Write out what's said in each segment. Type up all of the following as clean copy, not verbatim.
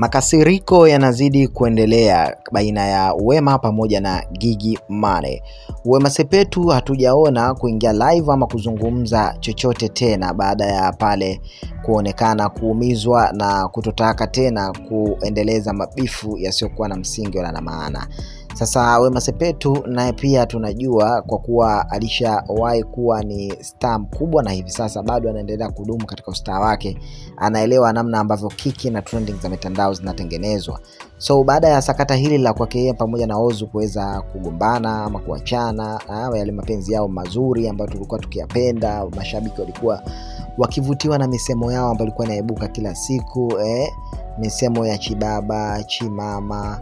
Makasiriko yanazidi kuendelea baina ya Wema pamoja na Gigy Money. Wema Sepetu hatujaona kuingia live ama kuzungumza chochote tena baada ya pale kuonekana kuumizwa na kutotaka tena kuendeleza mabifu yasiyokuwa na msingi wala na maana. Sasa Wema Sepetu naye pia tunajua kwa kuwa alishawahi kuwa ni star mkubwa na hivi sasa bado anaendelea kudumu katika star wake. Anaelewa namna ambavyo kiki na trending za mitandao zinatengenezwa. So baada ya sakata hili la kwake yeye pamoja na Ozu kuweza kugombana ama kuachana, yale mapenzi yao mazuri ambayo tulikuwa tukiyapenda, mashabiki walikuwa wakivutiwa na misemo yao ambayo ilikuwa inaibuka kila siku, misemo ya chibaba, chimama,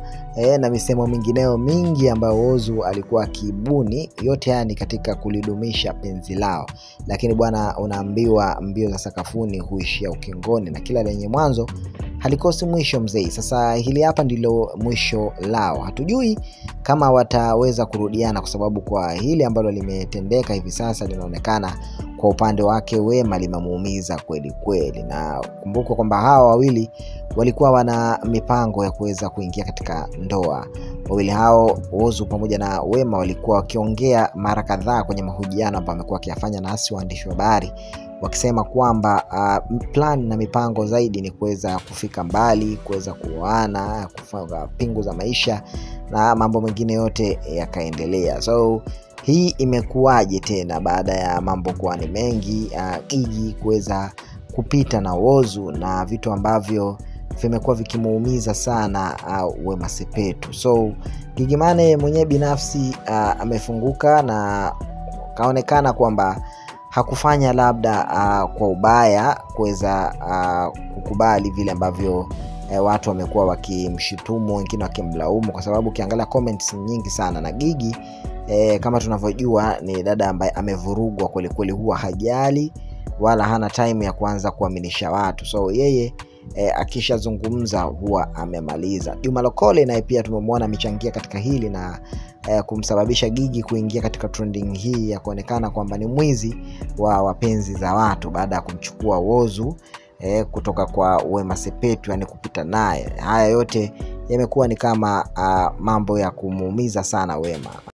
na misemo mingineo mingi ambayo Ozu alikuwa kibuni, yote haya ni katika kulidumisha penzi lao. Lakini bwana, unaambiwa mbio za sakafuni huishia ukingoni na kila lenye mwanzo halikosi mwisho mzee. Sasa hili hapa ndilo mwisho lao. Hatujui kama wataweza kurudiana kwa sababu kwa hili ambalo limetendeka hivi sasa linaonekana kwa upande wake Wema limemuumiza kweli kweli. Na kumbuka kwamba hawa wawili walikuwa wana mipango ya kuweza kuingia katika ndoa. Wawili hao, Ozu pamoja na Wema, walikuwa wakiongea mara kadhaa kwenye mahojiano ambayo amekuwa akiyafanya na waandishi wa habari, wakisema kwamba plan na mipango zaidi ni kuweza kufika mbali, kuweza kuoana, kufunga pingu za maisha na mambo mengine yote yakaendelea. So hii imekuwaje tena baada ya mambo kuwa ni mengi, Gigy kuweza kupita na Ozu na vitu ambavyo vimekuwa vikimuumiza sana Wema Sepetu. So Gigy Money mwenyewe binafsi amefunguka na kaonekana kwamba hakufanya labda kwa ubaya kuweza kukubali vile ambavyo watu wamekuwa wakimshitumu, wengine wakimlaumu, kwa sababu ukiangalia comments nyingi sana. Na Gigy kama tunavyojua ni dada ambaye amevurugwa kweli kweli, huwa hajali wala hana time ya kuanza kuaminisha watu. So yeye akishazungumza huwa amemaliza. Juma Lokole naye pia tumemwona amechangia katika hili na kumsababisha Gigy kuingia katika trending hii ya kuonekana kwamba ni mwizi wa wapenzi za watu baada ya kumchukua Ozu kutoka kwa Wema Sepetu, yani kupita naye. Haya yote yamekuwa ni kama mambo ya kumuumiza sana Wema.